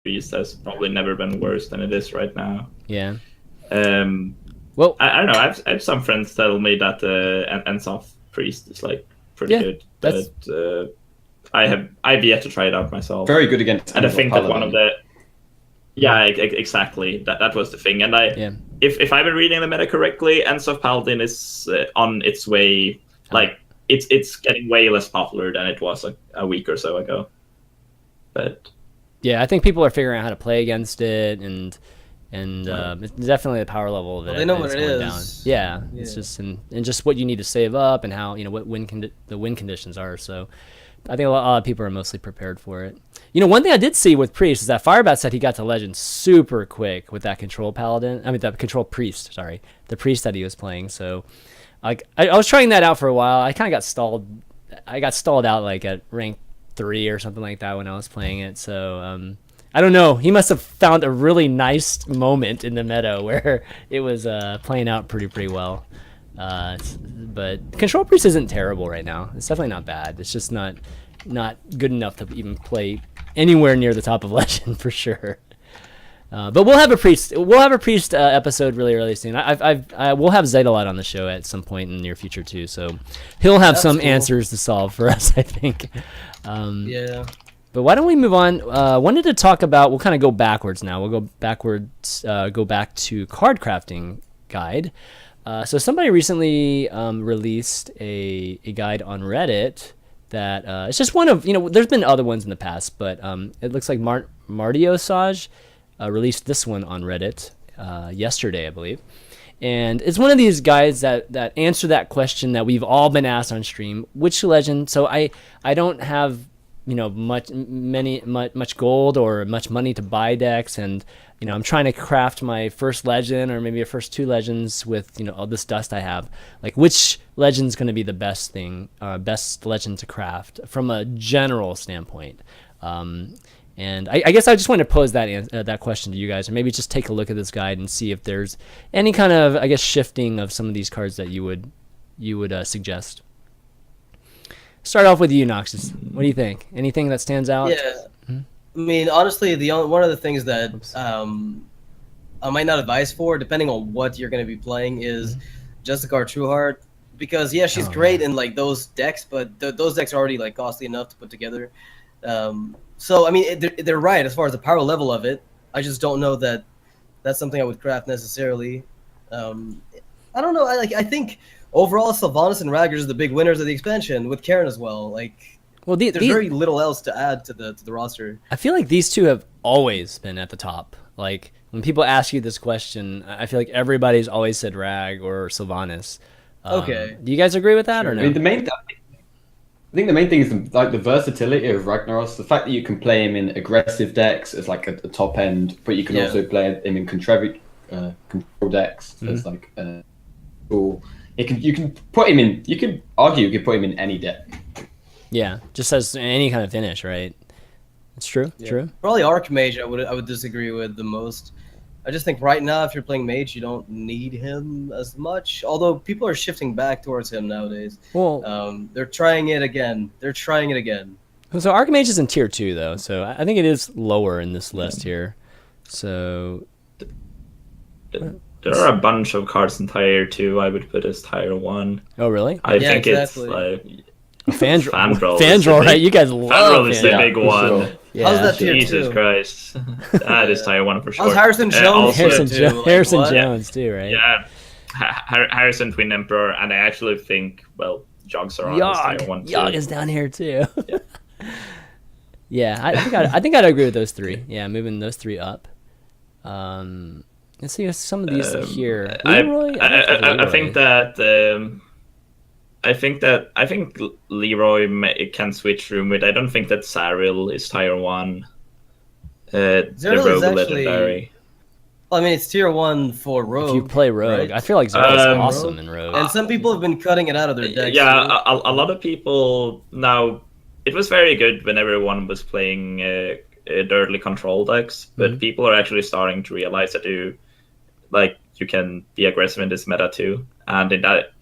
Priest has probably never been worse than it is right now. Yeah. Well, I don't know. I have some friends tell me that Ensoft Priest is like pretty good, but I've yet to try it out myself. Very good against. And I think that one of the exactly that was the thing. And if I've been reading the meta correctly, Ensoft Paladin is on its way. Like it's getting way less popular than it was a week or so ago. But yeah, I think people are figuring out how to play against it, and it's definitely the power level of it. Well, they know what it is. Down. Yeah, it's just and just what you need to save up and how what the win conditions are. So I think a lot of people are mostly prepared for it. One thing I did see with Priest is that Firebat said he got to Legend super quick with that Control Paladin. I mean, that Control Priest. Sorry, the Priest that he was playing. So like I was trying that out for a while. I kind of got stalled. I got stalled out like at rank 3 or something like that when I was playing it. So I don't know. He must have found a really nice moment in the meta where it was playing out pretty well. But Control Priest isn't terrible right now. It's definitely not bad. It's just not good enough to even play anywhere near the top of Legend for sure. But we'll have a priest. We'll have a priest episode really soon. We'll have Zedalot on the show at some point in the near future too. So he'll have some answers to solve for us, I think. Yeah. But why don't we move on? Wanted to talk about. We'll kind of go backwards now. We'll go backwards. Go back to card crafting guide. So somebody recently released a guide on Reddit that it's just one of there's been other ones in the past, but it looks like Mardiosage released this one on Reddit yesterday, I believe, and it's one of these guides that answer that question that we've all been asked on stream: which legend? So I don't have much gold or much money to buy decks, and I'm trying to craft my first legend or maybe a first 2 legends with all this dust I have. Like, which legend's going to be the best legend to craft from a general standpoint? And I guess I just want to pose that question to you guys, or maybe just take a look at this guide and see if there's any kind of shifting of some of these cards that you would suggest. Start off with you, Noxious. What do you think? Anything that stands out? Yeah. I mean, honestly, one of the things that I might not advise for, depending on what you're going to be playing, is Jessica Trueheart. Because, she's great in, those decks, but those decks are already, costly enough to put together. So, I mean, they're right as far as the power level of it. I just don't know that that's something I would craft necessarily. I don't know. I think overall, Sylvanas and Raggers are the big winners of the expansion, with Karen as well. There's very little else to add to the roster. I feel like these two have always been at the top. Like, when people ask you this question, I feel like everybody's always said Rag or Sylvanas. Okay. Do you guys agree with that or no? I mean, I think the main thing is the versatility of Ragnaros. The fact that you can play him in aggressive decks as a top end, but you can also play him in control decks as cool. You can put him in. You could argue you could put him in any deck. Yeah, just as any kind of finish, right? It's true. Yeah. True. Probably Archmage I would disagree with the most. I just think right now, if you're playing Mage, you don't need him as much. Although people are shifting back towards him nowadays. Well, they're trying it again. So Archmage is in tier 2 though, so I think it is lower in this list here. So there are a bunch of cards in tier 2 I would put as tier 1. Oh really? I think exactly. it's Fandral, right? You guys love Fandral is the big one. Sure. Yeah. How's that tier 2? Jesus Christ. That is tier 1 for sure. How's Harrison Jones? Harrison Jones too, right? Yeah. Harrison Twin Emperor, and I actually think, Yogg-Saron is tier 1 too. Yogg is down here too. Yeah, I think I'd agree with those 3. Yeah, moving those 3 up. Let's see some of these here. Leroy? I think Leroy can switch room with. I don't think that Zariel is tier 1. The Rogue legendary. Well, I mean, it's tier 1 for Rogue. If you play Rogue, right? I feel like Zarya's awesome in Rogue. And some people have been cutting it out of their decks. Yeah, a lot of people now. It was very good when everyone was playing dirtly control decks, but people are actually starting to realize that you can be aggressive in this meta too, and in that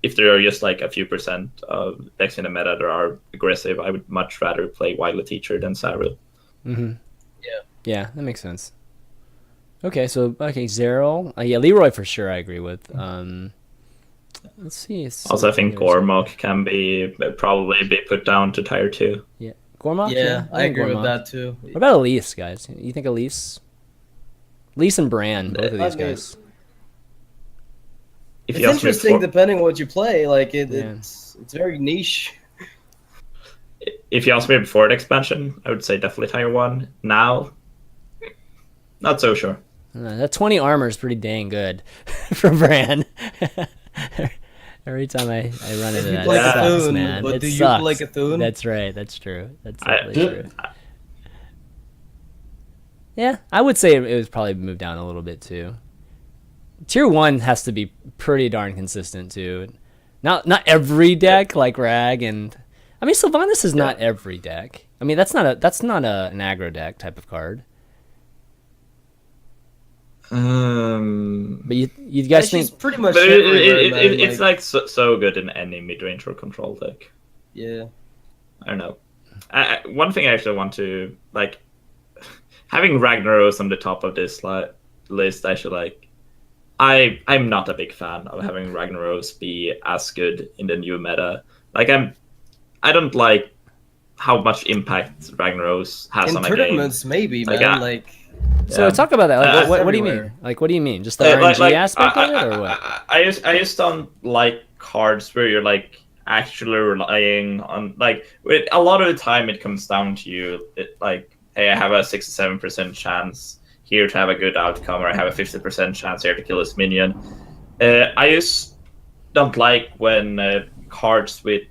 if there are just a few percent of decks in the meta that are aggressive, I would much rather play Wily Teacher than Zariel. Mm-hmm. Yeah. Yeah, that makes sense. Okay, so Zeril. Yeah, Leroy for sure. I agree with. Let's see. Also, I think Gormok can probably be put down to tier 2. Yeah, Gormok. Yeah, I think agree with Gormok. that too. What about Elise, guys? You think Elise? Elise and Bran, both of these guys. If It's you ask me interesting before- depending on what you play. Like Yeah. it's very niche. If you asked me before the expansion, I would say definitely tier 1. Now, not so sure. That 20 armor is pretty dang good from Bran. Every time I run into that, play it sucks, Cthulhu, man. but It do you sucks. play Cthulhu? That's right. That's true. That's I- definitely true. Yeah, I would say it was probably moved down a little bit too. Tier 1 has to be pretty darn consistent too. Not every deck like Rag and I mean Sylvanas is not every deck. I mean that's not an aggro deck type of card. But you guys She's think pretty much But everywhere, man, it's like so good in any mid-range or control deck. yeah. I don't know. One thing I actually want to like having Ragnaros on the top of this list. Actually, like I'm not a big fan of having Ragnaros be as good in the new meta. Like I don't like how much impact Ragnaros has In on a game. tournaments, maybe, Like, man. Like so? Yeah. Talk about that. Like, what do you everywhere. mean? Like, what do you mean? Just the RNG aspect of it, or what? I just don't like cards where you're like actually relying on like a lot of the time it comes down to you like, hey, I have a 67% chance here to have a good outcome, or I have a 50% chance here to kill this minion. I just don't like when cards with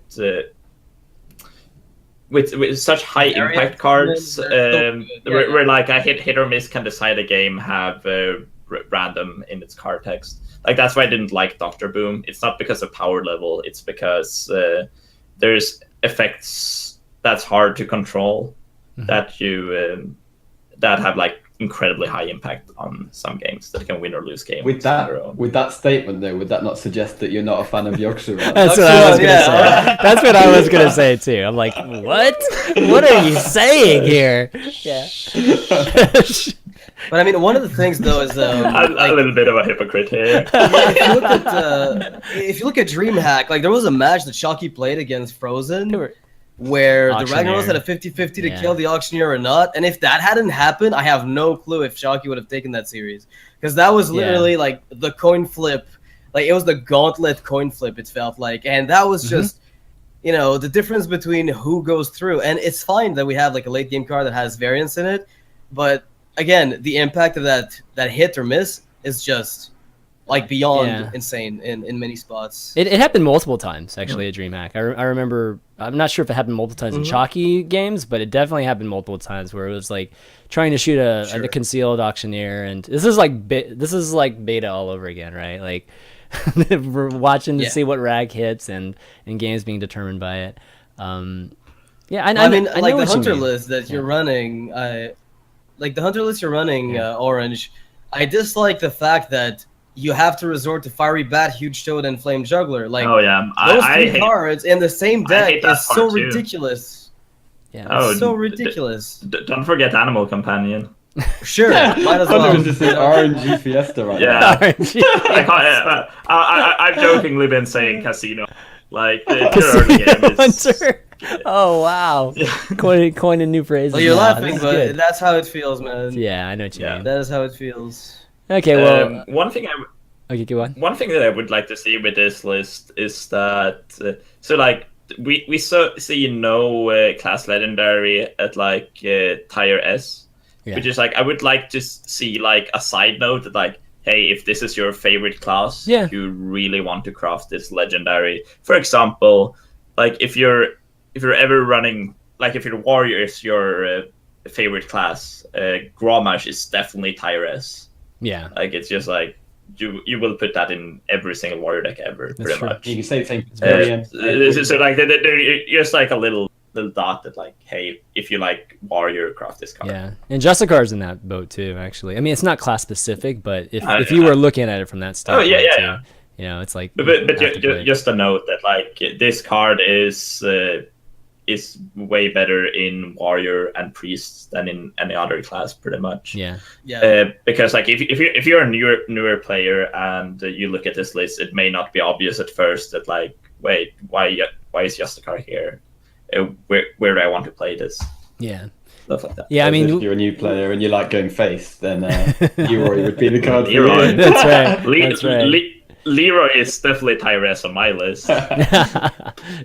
such high impact cards, where like a hit or miss can decide a game, have random in its card text. Like that's why I didn't like Doctor Boom. It's not because of power level. It's because there's effects that's hard to control that you that have like incredibly high impact on some games that can win or lose games. With that statement though, would that not suggest that you're not a fan of Yogg-Saron? That's what I was gonna say. That's what I was gonna say too. I'm like, what? What are you saying here? Yeah. But I mean, one of the things though is I'm a little bit of a hypocrite here. if you look at DreamHack, like there was a match that Shocky played against Frozen where the Auctioneer. Ragnaros had a 50-50 to Yeah. kill the Auctioneer or not, and if that hadn't happened, I have no clue if Shocky would have taken that series, because that was literally like the coin flip, like it was the gauntlet coin flip. It felt like, and that was just. You know, the difference between who goes through, and it's fine that we have like a late game card that has variance in it, but again, the impact of that hit or miss is just like beyond insane in many spots. It happened multiple times actually at DreamHack. I remember. I'm not sure if it happened multiple times in Chalky games, but it definitely happened multiple times where it was like trying to shoot a concealed auctioneer, and this is like beta all over again, right? Like we're watching to see what rag hits and games being determined by it. I mean, like the what you hunter mean. list that you're running, like the hunter list you're running, Orange. I dislike the fact that you have to resort to Fiery Bat, Huge Toad, and Flame Juggler. Like those three cards in the same deck is so ridiculous. Yeah, it's so ridiculous. Don't forget Animal Companion. Sure, might as I thought well. it was just an RNG Fiesta right Yeah. now. I've jokingly been saying Casino. Like the early game is... Hunter. Oh wow! Coin a new phrase. Well, you're laughing, but that's how it feels, man. Yeah, I know what you mean. That is how it feels. Okay, well, one thing okay, go on. One thing that I would like to see with this list is that so like we see no class legendary at like tier S, which is like I would like to see like a side note that like, hey, if this is your favorite class, you really want to craft this legendary. For example, like if you're ever running, like if your warrior is your favorite class, Grommash is definitely tier S. Yeah, like it's just like you will put that in every single warrior deck ever, pretty much. You can say the same. So like they're just like a little dot that like, hey, if you like warrior, craft this card. Yeah, and Justicar's in that boat too. Actually, I mean, it's not class specific, but if you were looking at it from that standpoint, you know, it's like. But just a note that like this card is is way better in warrior and priests than in any other class, pretty much. Yeah. Because like if you're a newer player and you look at this list, it may not be obvious at first that like, wait, why is Yogg-Saron here? Where do I want to play this? Yeah. Stuff like that. Yeah, I mean, if you're a new player and you like going face, then Leroy would be the card for Leroy. you. That's right. That's right. Leroy is definitely Tyrese on my list.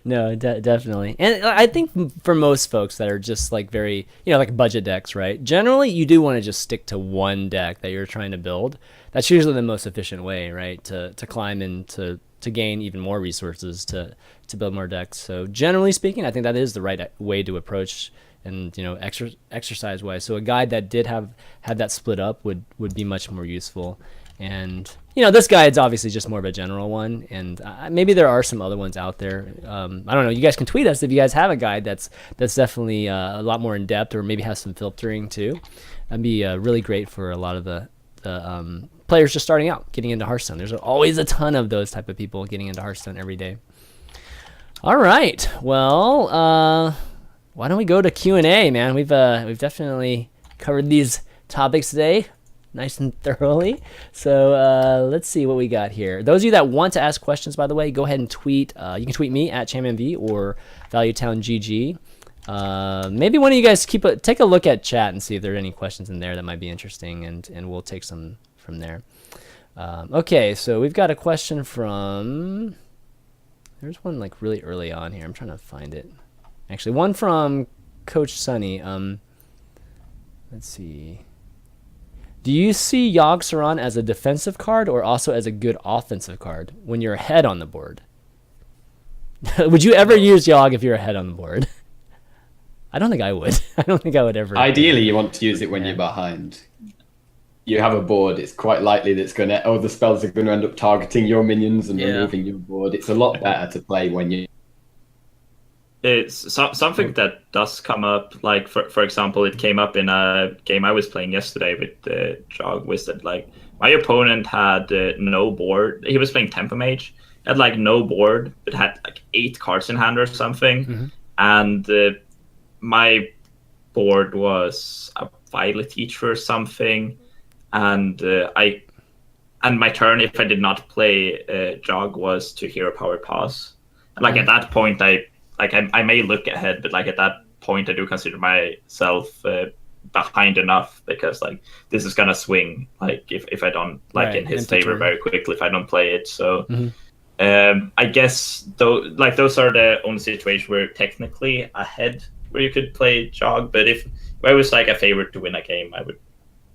No, definitely. And I think for most folks that are just like very, like budget decks, right? Generally, you do want to just stick to one deck that you're trying to build. That's usually the most efficient way, right? To climb and to gain even more resources to build more decks. So generally speaking, I think that is the right way to approach and, exercise wise. So a guide that did have that split up would be much more useful. And this guide's obviously just more of a general one, and maybe there are some other ones out there. I don't know. You guys can tweet us if you guys have a guide that's definitely a lot more in depth, or maybe has some filtering too. That'd be really great for a lot of the players just starting out, getting into Hearthstone. There's always a ton of those type of people getting into Hearthstone every day. All right. Well, why don't we go to Q&A, man? We've definitely covered these topics today nice and thoroughly. So let's see what we got here. Those of you that want to ask questions, by the way, go ahead and tweet. You can tweet me at ChanManV or ValueTownGG. Maybe one of you guys take a look at chat and see if there are any questions in there that might be interesting, and we'll take some from there. Okay, so we've got a question from... There's one like really early on here. I'm trying to find it. Actually, one from Coach Sunny. Let's see. Do you see Yogg-Saron as a defensive card or also as a good offensive card when you're ahead on the board? Would you ever use Yogg if you're ahead on the board? I don't think I would. I don't think I would ever. Ideally, you want to use it when you're behind. You have a board, it's quite likely that the spells are going to end up targeting your minions and removing your board. It's a lot better to play when you... It's something that does come up. Like for example, it came up in a game I was playing yesterday with Yogg-Wizard. Like my opponent had no board. He was playing Tempo Mage. Had like no board, but had like 8 cards in hand or something. Mm-hmm. And my board was a Violet Teacher or something. And my turn, if I did not play Yogg, was to Hero Power Pass. And like at that point, I may look ahead, but like at that point, I do consider myself behind enough, because like this is gonna swing. Like if I don't in his favor very quickly if I don't play it. So I guess those are the only situations where technically ahead where you could play Yogg. But if I was like a favorite to win a game, I would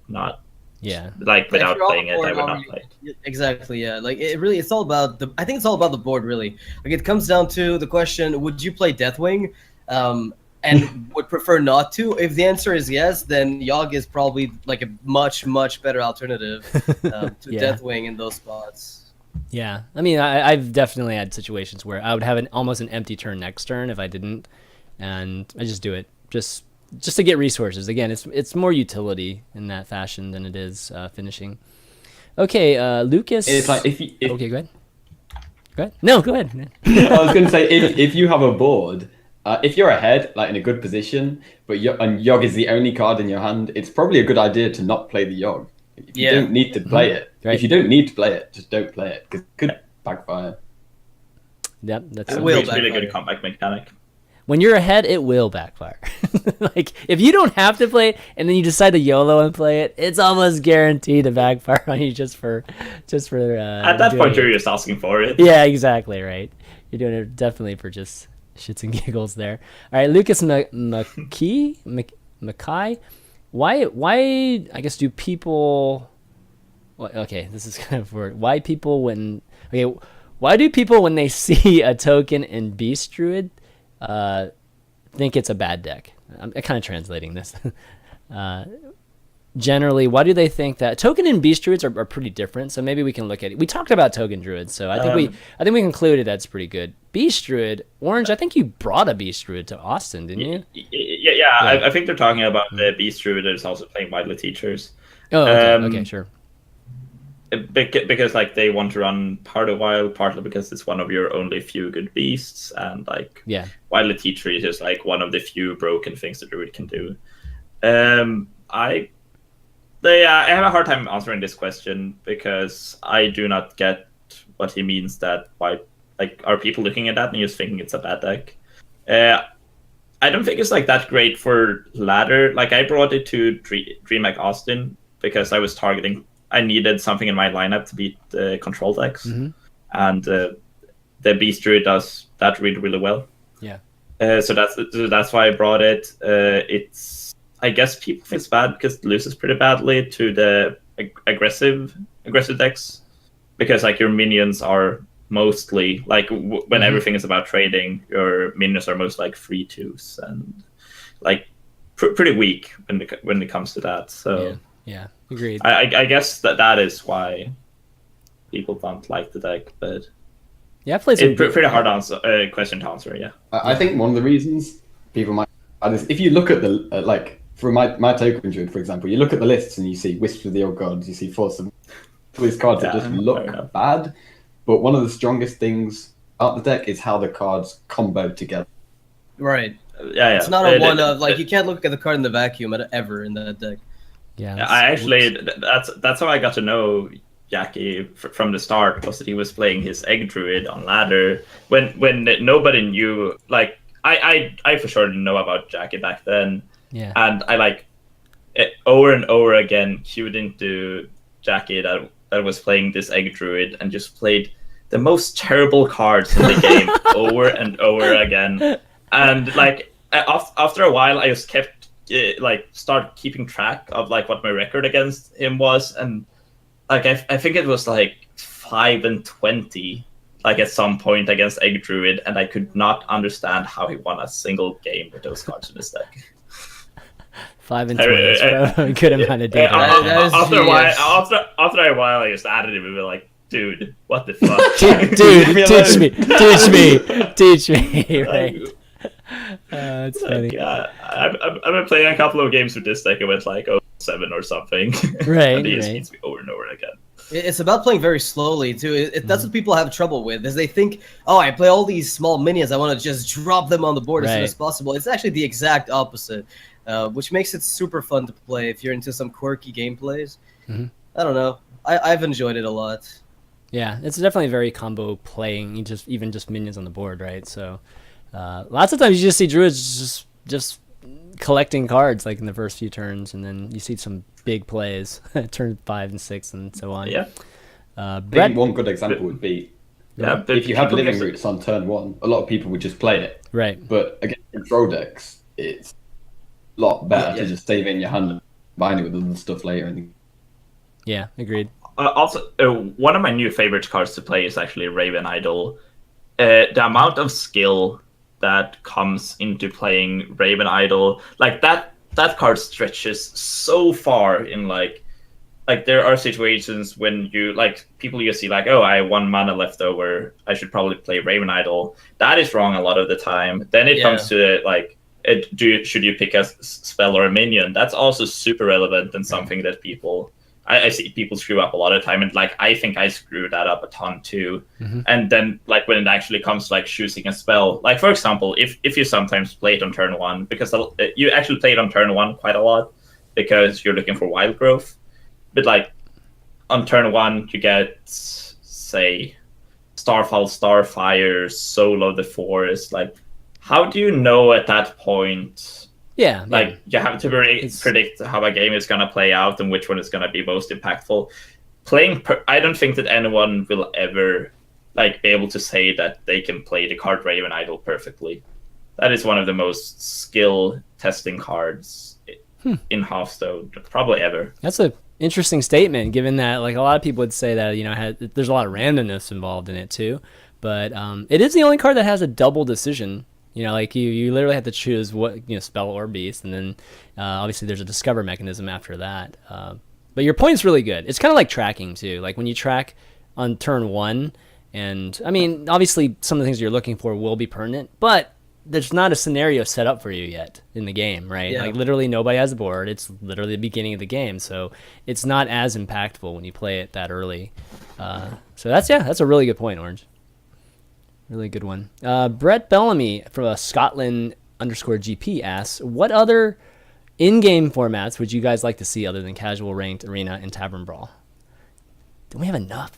not. Yeah. Like without playing it, I would not play it. Exactly. Yeah. Like it's all about I think it's all about the board, really. Like it comes down to the question: would you play Deathwing, and would prefer not to? If the answer is yes, then Yogg is probably like a much better alternative to Deathwing in those spots. Yeah. I mean, I've definitely had situations where I would have almost an empty turn next turn if I didn't, and I just do it just to get resources. Again, it's more utility in that fashion than it is finishing. Okay, Lucas. It's like okay, go ahead. Go ahead. No, go ahead. I was going to say, if you have a board, if you're ahead, like in a good position, and Yogg is the only card in your hand, it's probably a good idea to not play the Yogg. If you don't need to play it, right. If you don't need to play it, just don't play it, because it could backfire. Yep, that's a really good comeback mechanic. When you're ahead, it will backfire. Like if you don't have to play it and then you decide to YOLO and play it, it's almost guaranteed to backfire on you just for. At that point, you're just asking for it. Yeah, exactly right. You're doing it definitely for just shits and giggles there. All right, Lucas Mackay. Why? I guess do people? Well, okay, this is kind of weird. Why do people when they see a token in Beast Druid? Think it's a bad deck? I'm kind of translating this. Generally, why do they think that token and beast druids are pretty different? So maybe we can look at it. We talked about token druids, so I think we concluded that's pretty good. Beast druid, Orange. I think you brought a beast druid to Austin, didn't you? Yeah. I think they're talking about the beast druid that is also playing Violet Teachers. Oh, okay, sure. because like they want to run Powder Wild, partly because it's one of your only few good beasts, and like Wildly Teacher is just like one of the few broken things that Druid can do. I have a hard time answering this question because I do not get what he means that why like are people looking at that and just thinking it's a bad deck. I don't think it's like that great for ladder. Like I brought it to DreamHack Austin because I needed something in my lineup to beat the control decks, and the Beast Druid does that really, really well. Yeah. So that's why I brought it. It's I guess people think it's bad because it loses pretty badly to the aggressive decks, because like your minions are mostly like when everything is about trading, your minions are most like 3/2s and like pretty weak when it comes to that. So yeah, agreed. I guess that is why people don't like the deck, but I played some pretty hard question to answer. Yeah, I think one of the reasons people might is if you look at the like for my token druid, for example, you look at the lists and you see Wisp of the Old Gods, you see Force of these cards that just look bad. But one of the strongest things about the deck is how the cards combo together. Right. Yeah. It's not a one of like you can't look at the card in the vacuum ever in that deck. Yeah. I actually that's how I got to know Jackie from the start, was that he was playing his Egg Druid on ladder when nobody knew. Like I for sure didn't know about Jackie back then. Yeah. And I like over and over again queued into Jackie that was playing this Egg Druid and just played the most terrible cards in the game over and over again. And like after a while, I just kept start keeping track of like what my record against him was, and like I think it was like 5-20, like at some point against Egg Druid, and I could not understand how he won a single game with those cards in his deck. 5-20 is probably a good amount of data. After a while, I just added him and be like, dude, what the fuck? Dude, teach me. Right. That's funny. Yeah, I've been playing a couple of games with this deck. It went like 0-7 or something. Right. And he just beats me over and over again. It's about playing very slowly too. That's what people have trouble with, is they think, oh, I play all these small minions, I want to just drop them on the board as soon as possible. It's actually the exact opposite. Which makes it super fun to play if you're into some quirky gameplays. I don't know. I've enjoyed it a lot. Yeah, it's definitely very combo playing. Even just minions on the board, right? So lots of times you just see druids just collecting cards like in the first few turns, and then you see some big plays turn 5 and 6 and so on. Yeah. I think one good example would be if you have Living Roots on turn 1, a lot of people would just play it. Right. But against control decks, it's lot better to just save in your hand and combine it with other stuff later. Yeah, agreed. Also, one of my new favorite cards to play is actually Raven Idol. The amount of skill that comes into playing Raven Idol, like that card stretches so far in like there are situations when you like people you see like, oh, I have 1 mana left over, I should probably play Raven Idol. That is wrong a lot of the time. Then it comes to like, should you pick a spell or a minion? That's also super relevant and something that I see people screw up a lot of time, and like I think I screwed that up a ton too. And then like when it actually comes to like choosing a spell, like for example, if you sometimes play it on turn 1, because you actually play it on turn 1 quite a lot because you're looking for wild growth, but like on turn 1 you get say Starfall, Starfire, Solo the Forest. Like how do you know at that point? Like you have to predict how a game is going to play out and which one is going to be most impactful. I don't think that anyone will ever like be able to say that they can play the card Raven Idol perfectly. That is one of the most skill testing cards in Hearthstone probably ever. That's a interesting statement, given that like a lot of people would say that there's a lot of randomness involved in it too, but it is the only card that has a double decision. Like you literally have to choose what spell or beast, and then obviously there's a discover mechanism after that. But your point's really good. It's kind of like tracking too. Like when you track on turn 1, and I mean obviously some of the things you're looking for will be pertinent, but there's not a scenario set up for you yet in the game, right? Yeah. Like literally nobody has a board. It's literally the beginning of the game, so it's not as impactful when you play it that early. So that's a really good point, Orange. Really good one. Brett Bellamy from Scotland_GP asks, what other in-game formats would you guys like to see other than casual, ranked, arena, and Tavern Brawl? Don't we have enough?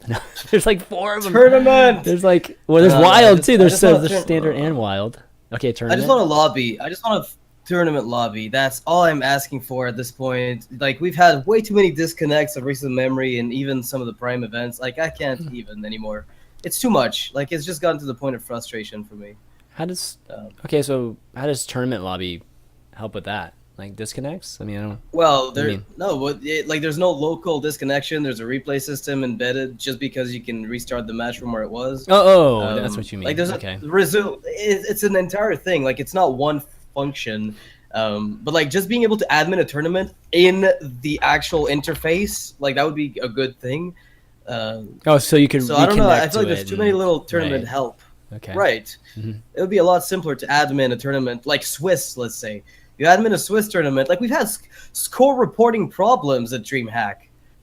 There's like 4 of them. Tournament. There's like, well, there's wild too. There's standard and wild. Okay, tournament. I just want a lobby. I just want a tournament lobby. That's all I'm asking for at this point. Like, we've had way too many disconnects of recent memory and even some of the prime events. Like, I can't even anymore. It's too much. Like, it's just gotten to the point of frustration for me. How does tournament lobby help with that? Like disconnects? I mean, I don't. Well, there's no local disconnection. There's a replay system embedded just because you can restart the match from where it was. That's what you mean. Like there's it's an entire thing. Like it's not one function. But like just being able to admin a tournament in the actual interface, like that would be a good thing. So you can. So I don't know. I feel like there's too many little tournament help. Okay. Right. Mm-hmm. It would be a lot simpler to admin a tournament like Swiss, let's say. You admin a Swiss tournament, like we've had score reporting problems at DreamHack,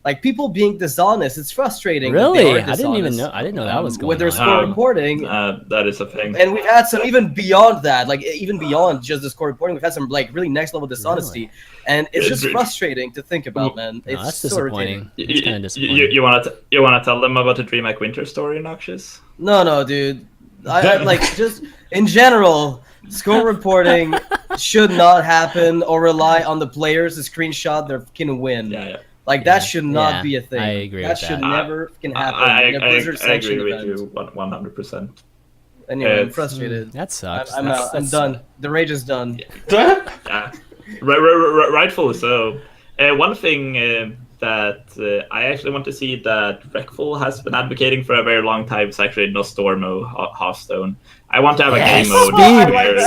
like people being dishonest. It's frustrating. Really, I didn't know that was going on. With their score reporting. That is a thing. And we've had some even beyond that, like even beyond just the score reporting. We've had some like really next level dishonesty, and it's just frustrating to think about, man. It's that's so disappointing. It's kind of disappointing. You wanna tell them about the DreamHack Winter story, Noxious? No, dude. I like just in general. Score reporting should not happen or rely on the players to screenshot their fucking win. Like that should not be a thing. I agree that with that. should never fucking happen. I agree with you 100%. Anyway, I'm frustrated. That sucks. I'm out. I'm done. The rage is done. Yeah. Rightfully so. One thing that I actually want to see that Rekful has been advocating for a very long time is actually Nostormo Hearthstone. I want to have a game mode.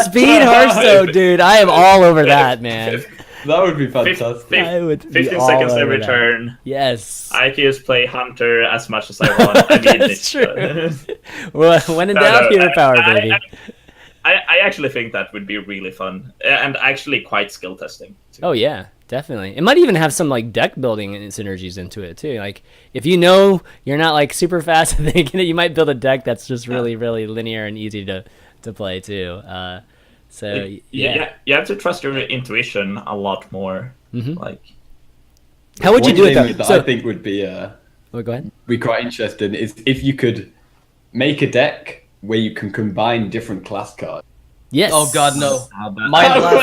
Speed Hearthstone, dude. I am all over that, man. That would be fantastic. 15 seconds every turn. Yes. I can just play Hunter as much as I want. I mean, that's true. Well, when in doubt, hero power, baby. I actually think that would be really fun and actually quite skill testing. Oh yeah, definitely. It might even have some like deck building and synergies into it too. Like if you know you're not like super fast at thinking it, you might build a deck that's just really linear and easy to play too. So you have to trust your intuition a lot more. Mm-hmm. Like, how would you do it though? That I think would be go ahead. Be quite interesting is if you could make a deck where you can combine different class cards. Yes. Oh God, no.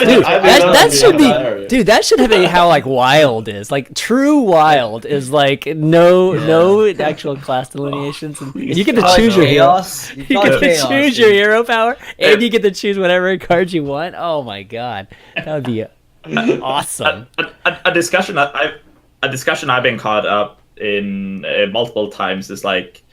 Dude, that should be. Dude, that should be how like wild is. Like true wild is like no actual class delineations, and you get to choose your chaos. You get to choose your hero power, and you get to choose whatever card you want. Oh my God, that would be awesome. A discussion I've been caught up in multiple times is like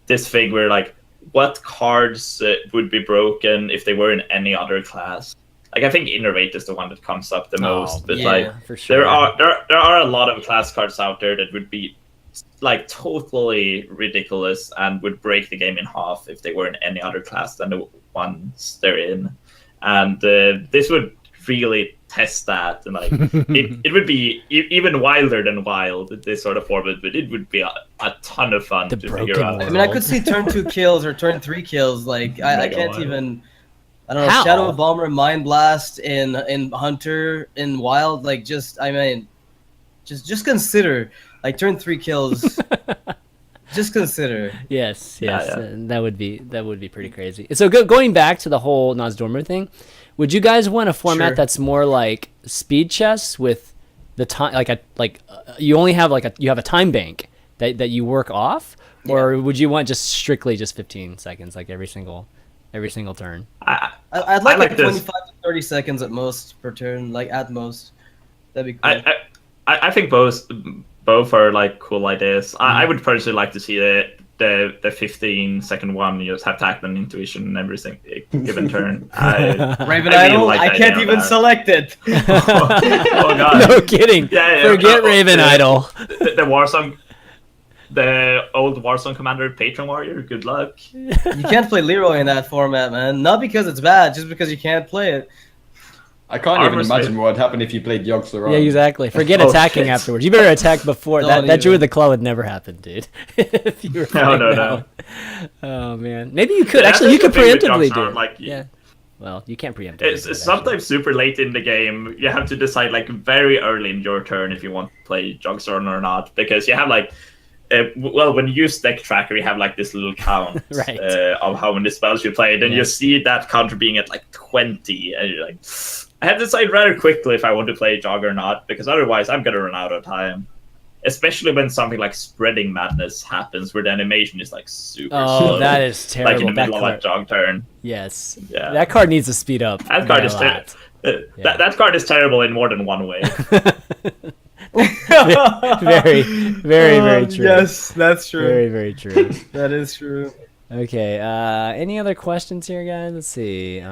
this thing where like, what cards would be broken if they were in any other class? Like I think Innervate is the one that comes up the most, but for sure. there are a lot of class cards out there that would be like totally ridiculous and would break the game in half if they were in any other class than the ones they're in, and this would really test that, and like it would be even wilder than wild, this sort of format, but it would be a ton of fun to figure out. I mean, I could see turn 2 kills or turn 3 kills. Like I can't even. I don't know. How? Shadow Bomber, Mind Blast in Hunter in Wild. Like just consider like turn 3 kills. Just consider. Yes. That would be pretty crazy. So going back to the whole Nosdormer thing, would you guys want a format that's more like speed chess with the time, you only have you have a time bank that you work off, or would you want just strictly just 15 seconds like every single turn? I'd like 25 to 30 seconds at most per turn, like at most. That'd be cool. I think both are like cool ideas. I would personally like to see the 15-second one. You just have to act on intuition and everything given turn. Raven Idol, I can't even select it. Oh God! No kidding. Forget Raven Idol. The the old Warzone commander Patron Warrior. Good luck. You can't play Leroy in that format, man. Not because it's bad, just because you can't play it. I can't even imagine what would happen if you played Yogg-Saron. Yeah, exactly. Forget Oh, attacking shit. afterwards. You better attack before Don't that. Druid even. the Claw would never happen, dude. If you were No, playing no. that. Oh man, maybe you could Yeah, actually. You that's could the thing with preemptively do Yogg-Saron, it. like, Yeah. Well, you can't preemptively. It's do it, sometimes super late in the game. You have to decide like very early in your turn if you want to play Yogg-Saron or not, because you have like, well, when you use deck tracker, you have like this little count Right. of how many spells you played, and Yeah. you see that counter being at like 20, and you're like, I have to decide rather quickly if I want to play Jog or not, because otherwise I'm gonna run out of time. Especially when something like Spreading Madness happens, where the animation is like super slow. Oh, that is terrible. Like in the That middle of a card. Jog turn. Yes. Yeah. That card needs to speed up. That card a is lot. Yeah. that card is terrible in more than one way. Very, very true. Yes, that's true. Very, very true. That is true. Okay. Any other questions here, guys? Let's see.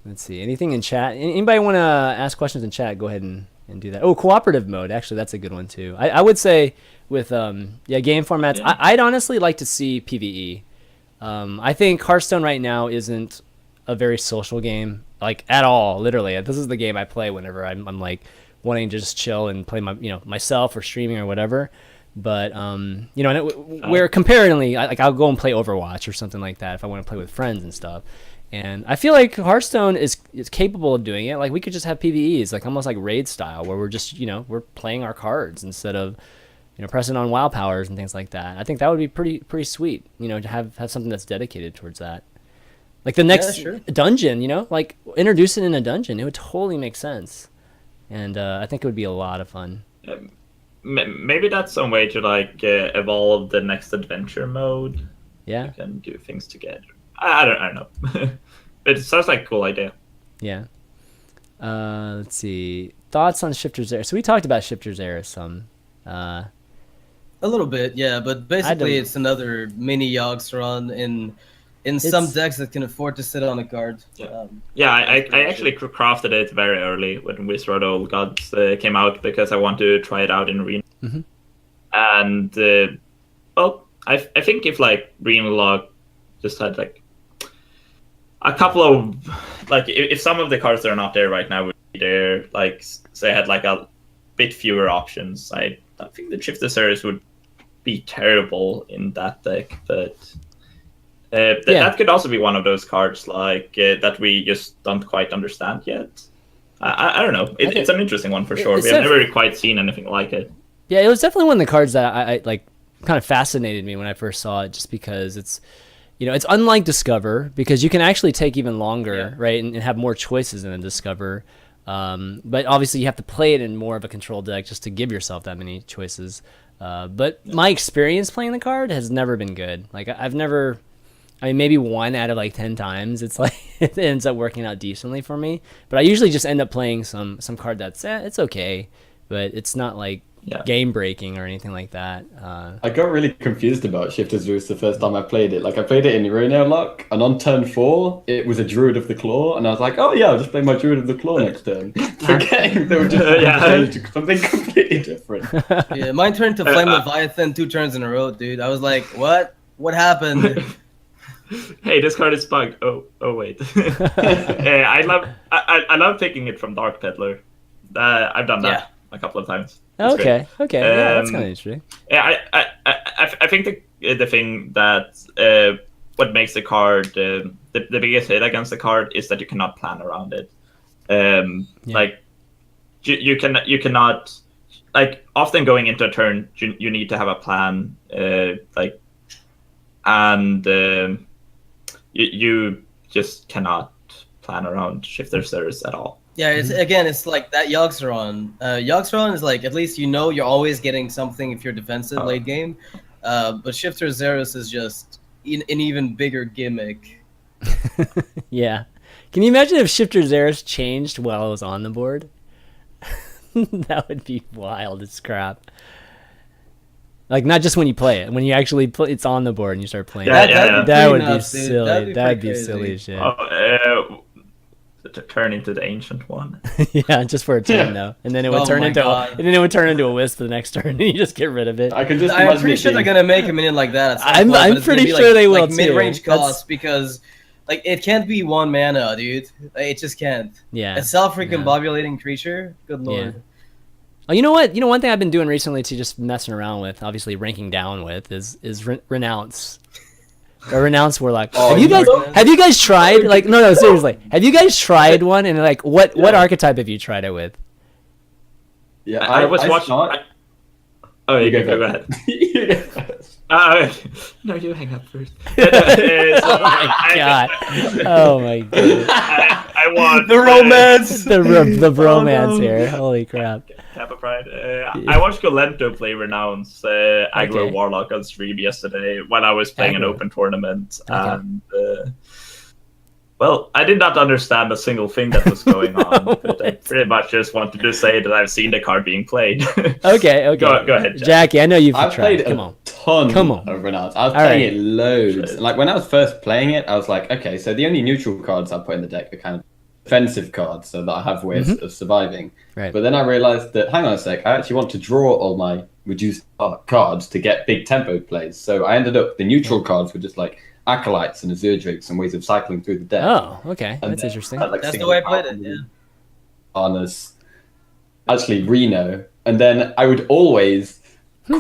Let's see. Anything in chat? Anybody want to ask questions in chat? Go ahead and do that. Oh, cooperative mode. Actually, that's a good one too. I would say with game formats, Yeah. I'd honestly like to see PvE. I think Hearthstone right now isn't a very social game, like at all. Literally, this is the game I play whenever I'm like wanting to just chill and play myself or streaming or whatever. But where comparatively, I'll go and play Overwatch or something like that if I want to play with friends and stuff. And I feel like Hearthstone is capable of doing it. Like we could just have PvEs, like almost like raid style, where we're just we're playing our cards instead of pressing on WoW powers and things like that. I think that would be pretty sweet. To have something that's dedicated towards that. Like the next sure. dungeon, like introduce it in a dungeon. It would totally make sense, and I think it would be a lot of fun. Maybe that's some way to like evolve the next adventure mode. Yeah. You can do things together. I don't know. But it sounds like a cool idea. Yeah. Let's see. Thoughts on Shifter's Era? So we talked about Shifter's Era some. A little bit, yeah, but basically it's another mini Yogg-Saron in some decks that can afford to sit on a card. Yeah. I actually crafted it very early when Wizard Old Gods came out because I want to try it out in Arena. Mm-hmm. And well, I think if like Greenlock just had like a couple of like if some of the cards that are not there right now would be there, like say had like a bit fewer options, I think the Shifter Series would be terrible in that deck, but that could also be one of those cards like that we just don't quite understand yet. I don't know. It's an interesting one for sure. We have never quite seen anything like it. Yeah, it was definitely one of the cards that I like kind of fascinated me when I first saw it, just because it's it's unlike Discover, because you can actually take even longer, right, and have more choices than a Discover. But obviously you have to play it in more of a control deck just to give yourself that many choices. But my experience playing the card has never been good. Like I've never, maybe 1 out of like 10 times it's like it ends up working out decently for me. But I usually just end up playing some card that's it's okay, but it's not like game breaking or anything like that. I got really confused about Shifter's Roost the first time I played it. Like I played it in Arena Lock, and on turn 4 it was a Druid of the Claw, and I was like, oh yeah, I'll just play my Druid of the Claw next turn. Forgetting they were just changed to something completely different. Yeah, mine turned to Flame Leviathan 2 turns in a row, dude. I was like, what happened? Hey, this card is bugged. Oh wait. I love picking it from Dark Peddler. I've done that a couple of times. Okay. Yeah, that's kind of interesting. Yeah, I think the thing that what makes the card the biggest hit against the card is that you cannot plan around it. Like you cannot, like, often going into a turn you need to have a plan, and you just cannot plan around Shifter Series at all. Yeah, it's like that Yogg-Saron. Yogg-Saron is like, at least you're always getting something if you're defensive late game. But Shifter Zeros is just an even bigger gimmick. Yeah. Can you imagine if Shifter Zeros changed while it was on the board? That would be wild as crap. Like, not just when you play it, when you actually play, it's on the board and you start playing. Yeah, That would be nuts, dude. silly. That'd be That'd be pretty silly crazy. as shit. to turn into the ancient one. Yeah, just for a turn though, and then it would Oh turn my into God. and then it would turn into a wisp the next turn, and you just get rid of it. I can just I'm imagine pretty it sure they're being- gonna make a minion like that. At some I'm- point, I'm but it's gonna pretty be sure they will, like mid-range too. That's- cost because like it can't be 1 mana, dude. Like, it just can't. Yeah. A self-recombobulating creature. Good lord. Oh, you know what? You know, one thing I've been doing recently to just messing around with, obviously ranking down with, is renounce. Or renounce warlock. Oh, have you guys no. have you guys tried like no seriously? Have you guys tried one and like what archetype have you tried it with? Yeah, I was watching. start- Oh, you You go go ahead. You go first. No, you hang up first. Oh my god! Oh my god! I want The romance. The bromance no. here. Holy crap! Kappa Pride. I watched Golento play Renounce Aggro Okay. Warlock on stream yesterday when I was playing an Aggro. open tournament, Okay. and well, I did not understand a single thing that was going on. But I pretty much just wanted to say that I've seen the card being played. Okay. Go ahead, Jack. Jackie. I know you've I've tried. played Come a on. ton Come on. of Renounce. I was All playing right. it loads. Like when I was first playing it, I was like, okay, so the only neutral cards I put in the deck are kind of defensive cards, so that I have ways of surviving. Mm-hmm. Right. But then I realized that, hang on a sec, I actually want to draw all my reduced cards to get big tempo plays. So I ended up, the neutral cards were just like Acolytes and Azure Drakes and ways of cycling through the deck. Oh, okay. And That's then interesting. I had, like, That's the single way I played it. power Yeah. Harness, actually Reno, and then I would always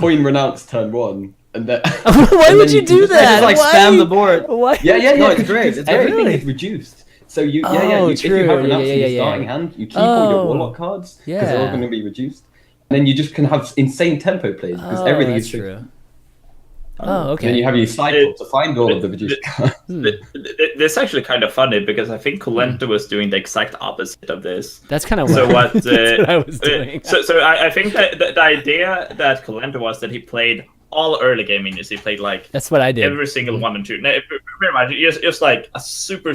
coin Renounce turn 1. And then, Why and would then you do just- that? Just like Why? spam the board. Why? Yeah. No, it's 'cause great. It's everything really- is reduced. So you, Oh, if true. you have Renounce Yeah, in your yeah. starting hand, you keep all your Oh. Warlock cards because Yeah. they're all going to be reduced. And then you just can have insane tempo plays because Oh, everything that's is true. Oh, And okay. then you have your cycle to find all of the reduced cards. It's actually kind of funny because I think Colento was doing the exact opposite of this. That's kind of So what? that's what I was doing. So I think that the idea that Colento was that he played all early game minions. He played like That's what I did. every single 1 and 2. No, pretty much, just like a super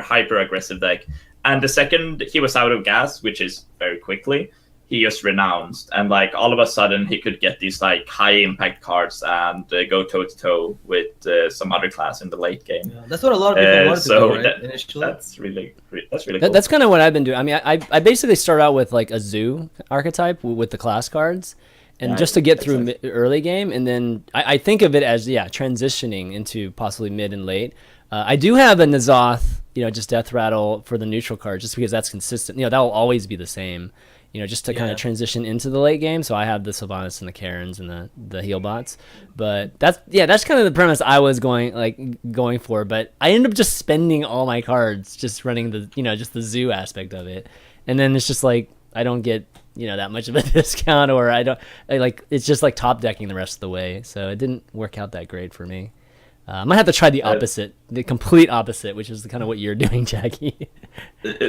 hyper aggressive deck. And the second he was out of gas, which is very quickly, he just renounced, and like all of a sudden he could get these like high impact cards and go toe to toe with some other class in the late game. Yeah, that's what a lot of people wanted to do, right? Initially. That's really cool. That's kind of what I've been doing. I mean, I basically start out with like a zoo archetype with the class cards, and Yeah, just to get makes through sense. early game, and then I think of it as transitioning into possibly mid and late. I do have a N'Zoth, just Death Rattle for the neutral card, just because that's consistent. That will always be the same. Just to kind of transition into the late game. So I have the Sylvanas and the Karens and the heal bots. But that's kind of the premise I was going for. But I ended up just spending all my cards just running the just the zoo aspect of it. And then it's just like I don't get that much of a discount, or it's just like top decking the rest of the way. So it didn't work out that great for me. I might have to try the opposite, the complete opposite, which is kind of what you're doing, Jackie.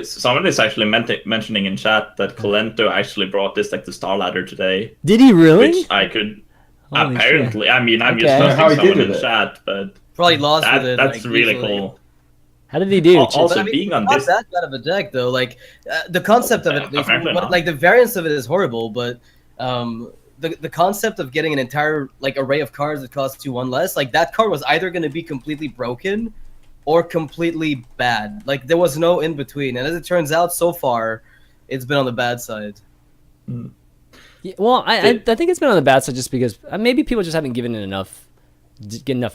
Someone is actually mentioning in chat that Colento actually brought this like the Star Ladder today, Did he really? which I could Holy apparently. I mean, I'm Okay. just How he trusting did someone in with it. chat, but Probably lost with it. that's like, really easily. cool. How did he do? Also, But, I mean, being on not this, that bad of a deck though. Like the concept of it, apparently not. like the variance of it is horrible, but the concept of getting an entire like array of cards that cost you 1 less, like that card was either going to be completely broken or completely bad. Like there was no in between, and as it turns out, so far, it's been on the bad side. Yeah, well, I think it's been on the bad side just because maybe people just haven't given it enough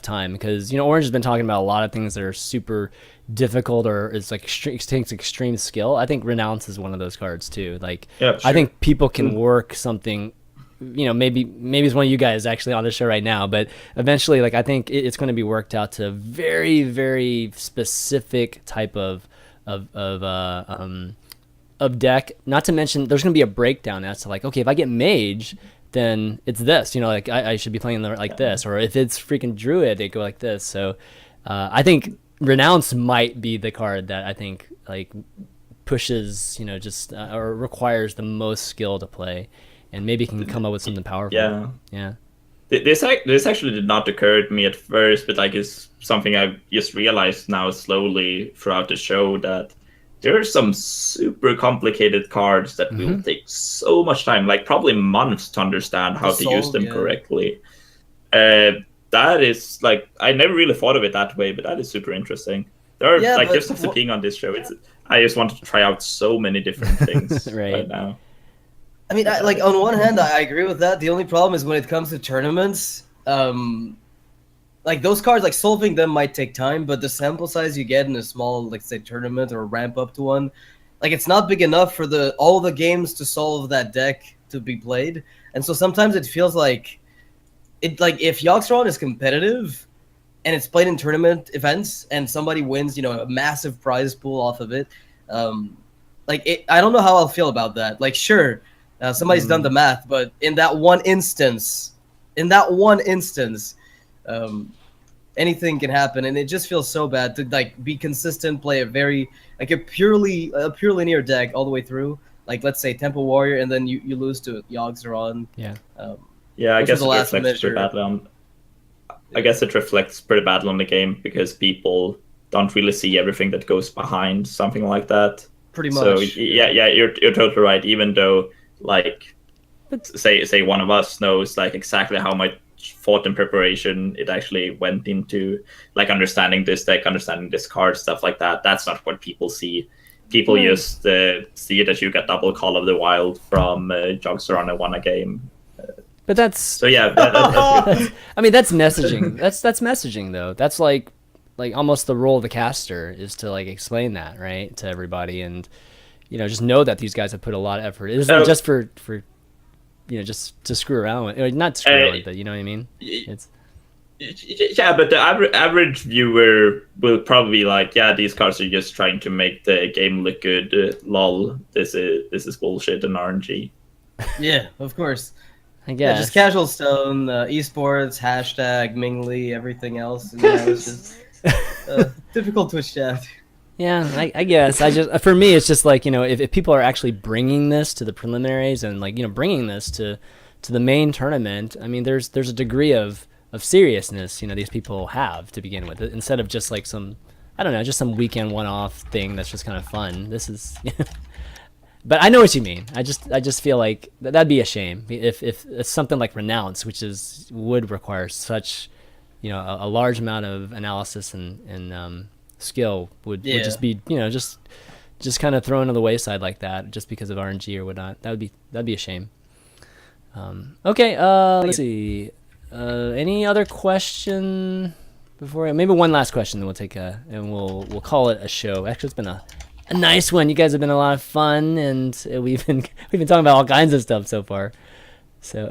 time, because Orange has been talking about a lot of things that are super difficult, or it's like it takes extreme skill. I think Renounce is one of those cards too. Like Yeah, I sure. think people can work something. Maybe it's one of you guys actually on the show right now, but eventually, like I think it's going to be worked out to a very, very specific type of deck. Not to mention, there's going to be a breakdown as to like, okay, if I get Mage, then it's this. Like I should be playing like this, or if it's freaking Druid, they go like this. So I think Renounce might be the card that I think like pushes, or requires the most skill to play, and maybe can come up with something powerful. Yeah. This actually did not occur to me at first, but like it's something I've just realized now slowly throughout the show, that there are some super complicated cards that will take so much time, like probably months, to understand how to use them correctly. That is like, I never really thought of it that way, but that is super interesting. There are like just after being on this show, I just want to try out so many different things right now. I mean, like on one hand, I agree with that. The only problem is when it comes to tournaments, like those cards, like solving them might take time, but the sample size you get in a small, like say, tournament or ramp up to one, like it's not big enough for all the games to solve that deck to be played, and so sometimes it feels like if Yogg-Saron is competitive and it's played in tournament events and somebody wins, a massive prize pool off of it, I don't know how I'll feel about that. Like, sure. Somebody's done the math, but in that one instance, anything can happen, and it just feels so bad to like be consistent, play a purely linear deck all the way through. Like let's say Temple Warrior, and then you lose to Yogg-Saron. Yeah. I guess it reflects pretty badly on. I guess it reflects pretty badly on the game because people don't really see everything that goes behind something like that. Pretty much. So you're totally right. Even though like say one of us knows like exactly how much thought and preparation it actually went into like understanding this deck, understanding this card, stuff like that. That's not what people see. People just see that you get double Call of the Wild from Yogg-Saron and won a game. But that's so yeah. That's I mean, that's messaging. That's messaging though. That's like almost the role of the caster is to like explain that right to everybody and just know that these guys have put a lot of effort. It isn't just for just to screw around with, not to screw around with, but you know what I mean. It's but the average viewer will probably be like, yeah, these cards are just trying to make the game look good. Lol, this is bullshit and RNG. Yeah, of course. I guess. Yeah, just casual stone, esports, hashtag, Mingli, everything else. It's just typical Twitch chat. Yeah, I guess. For me, it's just like, if people are actually bringing this to the preliminaries and like, bringing this to the main tournament, I mean, there's a degree of seriousness, these people have to begin with, instead of just like some weekend one-off thing that's just kind of fun. This is, but I know what you mean. I just feel like that'd be a shame if it's something like Renounce, which would require such, a large amount of analysis and skill would just be just kind of thrown to the wayside like that just because of RNG or whatnot. That'd be a shame. Okay, let's see. Any other question before maybe one last question, then we'll take and we'll call it a show. Actually, it's been a nice one. You guys have been a lot of fun, and we've been talking about all kinds of stuff so far. So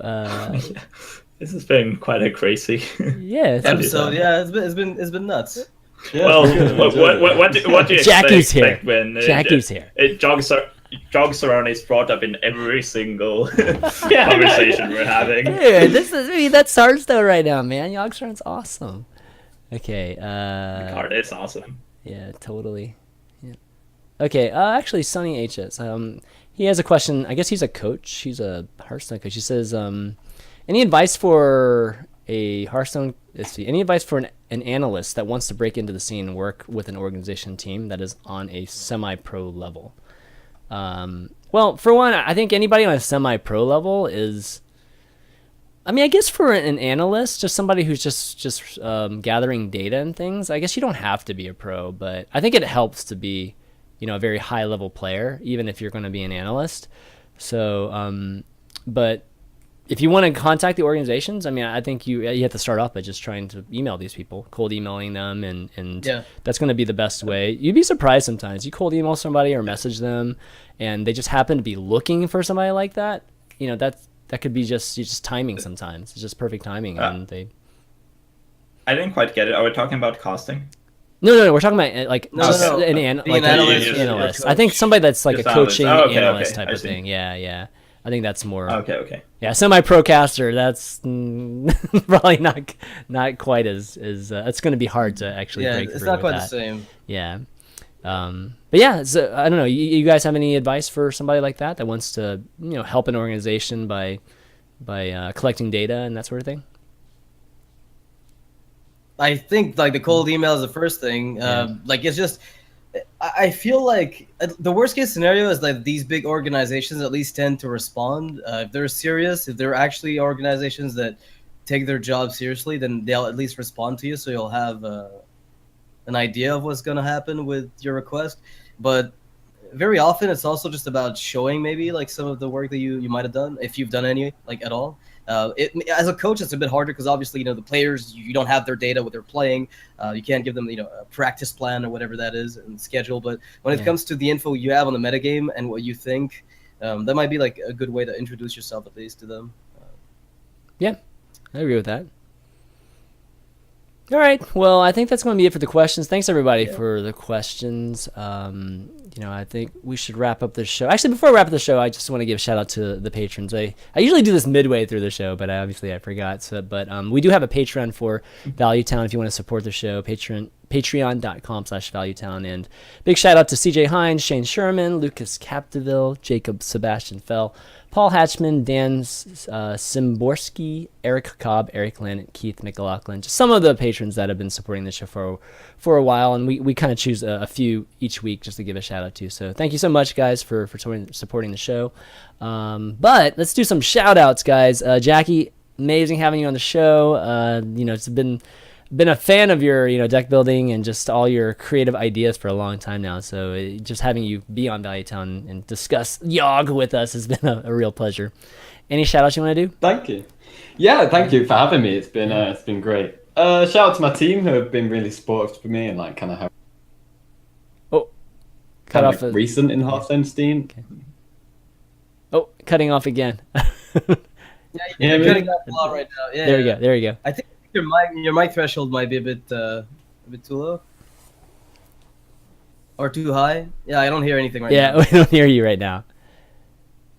this has been quite a crazy episode. Yeah, it's been nuts. Yeah, well, what do you Jackie's expect here. when Jackie's here. Yogg-Saron is brought up in every single conversation we're having. Dude, that's Hearthstone right now, man. Yogg-Saron's awesome. Okay. The card is awesome. Yeah, totally. Yeah. Okay. Actually, Sunny HS. He has a question. I guess he's a coach. He's a Hearthstone coach. He says, any advice for a Hearthstone? Any advice for an analyst that wants to break into the scene and work with an organization team that is on a semi-pro level? Well, for one, I think anybody on a semi-pro level is, I mean, I guess for an analyst, just somebody who's just gathering data and things, I guess you don't have to be a pro, but I think it helps to be, a very high-level player, even if you're going to be an analyst. So, but if you want to contact the organizations, I mean, I think you have to start off by just trying to email these people, cold emailing them, and that's going to be the best way. You'd be surprised sometimes. You cold email somebody or message them, and they just happen to be looking for somebody like that. That could be just timing sometimes. It's just perfect timing, and they. I didn't quite get it. Are we talking about casting? No. We're talking about an analyst. I think somebody that's like just a coaching analyst type of thing. Yeah. I think that's more. Okay. Yeah, semi-pro caster. That's probably not quite as it's going to be hard to actually break through. It's not quite the same. Yeah, but yeah. So I don't know. You guys have any advice for somebody like that wants to help an organization by collecting data and that sort of thing? I think like the cold email is the first thing. Like it's just. I feel like the worst case scenario is that these big organizations at least tend to respond. If they're serious, if they're actually organizations that take their job seriously, then they'll at least respond to you. So you'll have an idea of what's going to happen with your request. But very often it's also just about showing maybe like some of the work that you might have done, if you've done any like at all. As a coach, it's a bit harder because obviously the players, you don't have their data, what they're playing. You can't give them a practice plan or whatever that is and schedule. But when it comes to the info you have on the metagame and what you think, that might be like a good way to introduce yourself at least to them. Yeah, I agree with that. All right. Well, I think that's going to be it for the questions. Thanks, everybody, for the questions. I think we should wrap up this show. Actually, before I wrap up the show, I just want to give a shout out to the patrons. I usually do this midway through the show, but I forgot. So, but we do have a Patreon for Valuetown if you want to support the show. Patreon.com/Valuetown. And big shout out to CJ Hines, Shane Sherman, Lucas Capdeville, Jacob Sebastian Fell, Paul Hatchman, Dan Simborski, Eric Cobb, Eric Lynn, Keith McLaughlin. Just some of the patrons that have been supporting the show for a while, and we kind of choose a few each week just to give a shout out to. So thank you so much, guys, for supporting the show. But let's do some shout outs, guys. Jackie, amazing having you on the show. It's been a fan of your deck building and just all your creative ideas for a long time now. So just having you be on Valuetown and discuss Yogg with us has been a real pleasure. Any shout outs you want to do? Thank you. Yeah, thank you for having me. It's been great. Shout out to my team who have been really supportive for me and like kind of have recent in Hearthstone Steam. Okay. Oh, cutting off again. You're cutting off a lot right now. Yeah. There we go. I think your mic threshold might be a bit too low or too high. Yeah, I don't hear anything right now. Yeah, we don't hear you right now.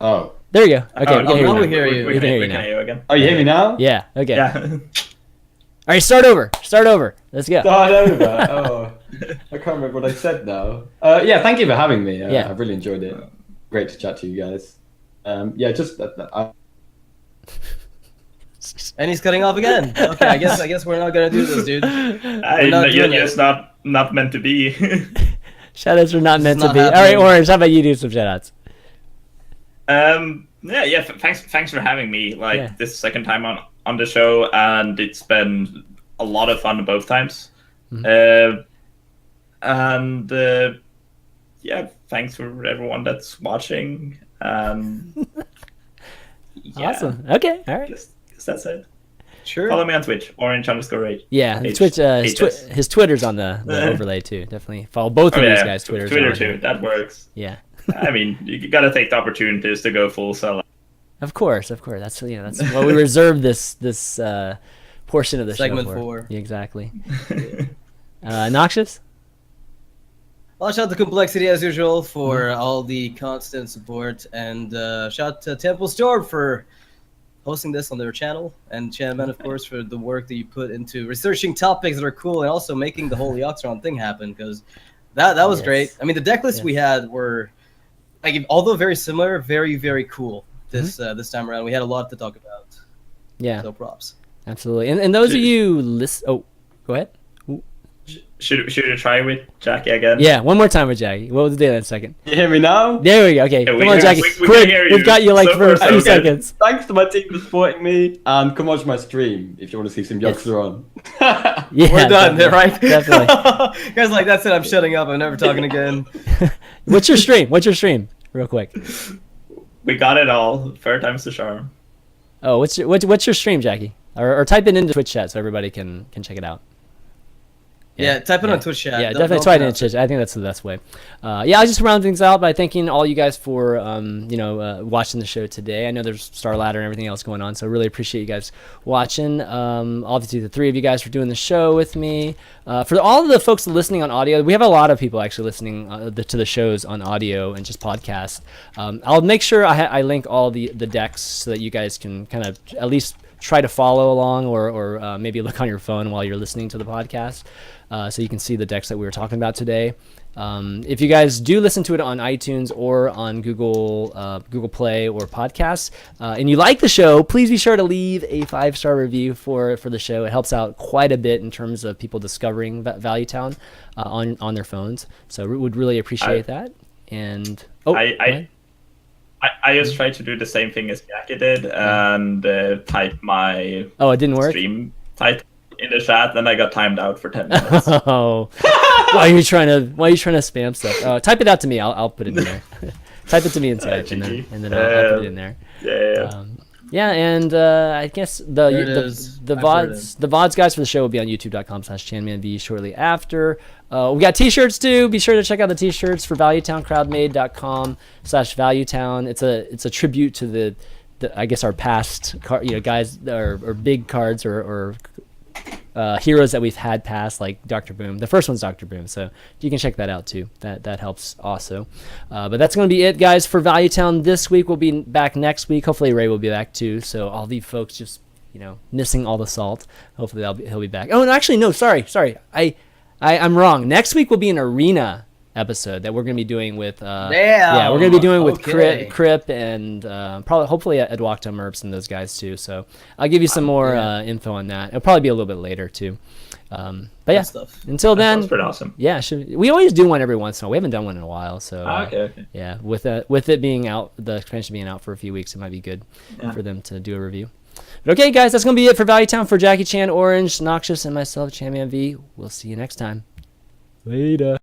Oh. There we go. Okay, now we hear you. We can hear you again. Oh, you hear me now? Yeah. Okay. Yeah. All right, start over. Let's go. Start over. Oh, I can't remember what I said now. Yeah, thank you for having me. Yeah. I've really enjoyed it. Great to chat to you guys. Just and he's cutting off again. Okay, I guess we're not gonna do this, dude. It's not meant to be. Shoutouts are not meant to be. happening. All right, Orange, how about you do some shoutouts? Thanks for having me. This is the second time on the show, and it's been a lot of fun both times. Mm-hmm. Thanks for everyone that's watching. Awesome. Okay. All right. Guess that's it. Sure. Follow me on Twitch, orange_rage. Yeah, Twitch. His Twitter's on the overlay too. Definitely follow both of these guys' Twitters. Twitter too. That works. Yeah. I mean, you gotta take the opportunities to go full sell. Of course. That's what we reserve this portion of the segment show for. Yeah, exactly. Noxious. Well, shout out to Complexity as usual for all the constant support, and shout out to Temple Storm for hosting this on their channel, and ChanManV, of course, for the work that you put into researching topics that are cool and also making the whole Yogg-Saron thing happen, because that was great. I mean, the deck lists we had were, although very similar, very, very cool this time around. We had a lot to talk about. Yeah. So props. Absolutely. And those of you go ahead. Should we try with Jackie again? Yeah, one more time with Jackie. We'll do that in a second. You hear me now? There we go. Okay, Yeah, come on, Jackie. Quick, we've got you for a few seconds. Thanks to my team for supporting me, and come watch my stream if you want to see some Yogg-Saron. Yeah, we're done, right? Definitely. Guys, that's it. I'm shutting up. I'm never talking again. What's your stream? Real quick. We got it all. Third time's the charm. Oh, what's your stream, Jackie? Or type it into Twitch chat so everybody can check it out. Yeah, type it on Twitch chat. Yeah, definitely type it in Twitch. I think that's the best way. I just round things out by thanking all you guys for watching the show today. I know there's Star Ladder and everything else going on, so really appreciate you guys watching. Obviously, the three of you guys for doing the show with me. For all of the folks listening on audio, we have a lot of people actually listening to the shows on audio and just podcasts. I'll make sure I link all the decks so that you guys can kind of at least try to follow along or maybe look on your phone while you're listening to the podcast. So you can see the decks that we were talking about today. If you guys do listen to it on iTunes or on Google Play or podcasts, and you like the show, please be sure to leave a 5-star review for the show. It helps out quite a bit in terms of people discovering Valuetown on their phones. So we would really appreciate that. And I just tried to do the same thing as Jackie did and type my it didn't work. stream title in the chat, then I got timed out for 10 minutes. Oh, why are you trying to spam stuff? Type it out to me. I'll put it in there. Type it to me in Skype, and then I'll put it in there. Yeah. Yeah, and I guess the VODs guys for the show will be on youtube.com/ChanManV shortly after. We got t-shirts too. Be sure to check out the t-shirts for valuetown.crowdmade.com/valuetown. It's a tribute to the I guess our past guys or big cards or heroes that we've had past, like Dr. Boom. The first one's Dr. Boom, so you can check that out too. That helps also. But that's going to be it, guys, for Valuetown this week. We'll be back next week. Hopefully Ray will be back too. So all the folks just missing all the salt. Hopefully he'll be back. Oh, no, actually no, sorry. I'm wrong. Next week will be an arena episode that we're going to be doing with we're going to be doing with Crip and hopefully Edwakta Merps and those guys too. So I'll give you some more info on that. It'll probably be a little bit later too. But yeah, until then, that's pretty awesome. Yeah, we always do one every once in a while. We haven't done one in a while, so okay. Yeah, with it being out, the expansion being out for a few weeks, it might be good for them to do a review. But okay, guys, that's going to be it for Valuetown. For Jackie Chan, Orange, Noxious, and myself, ChanManV. We'll see you next time. Later.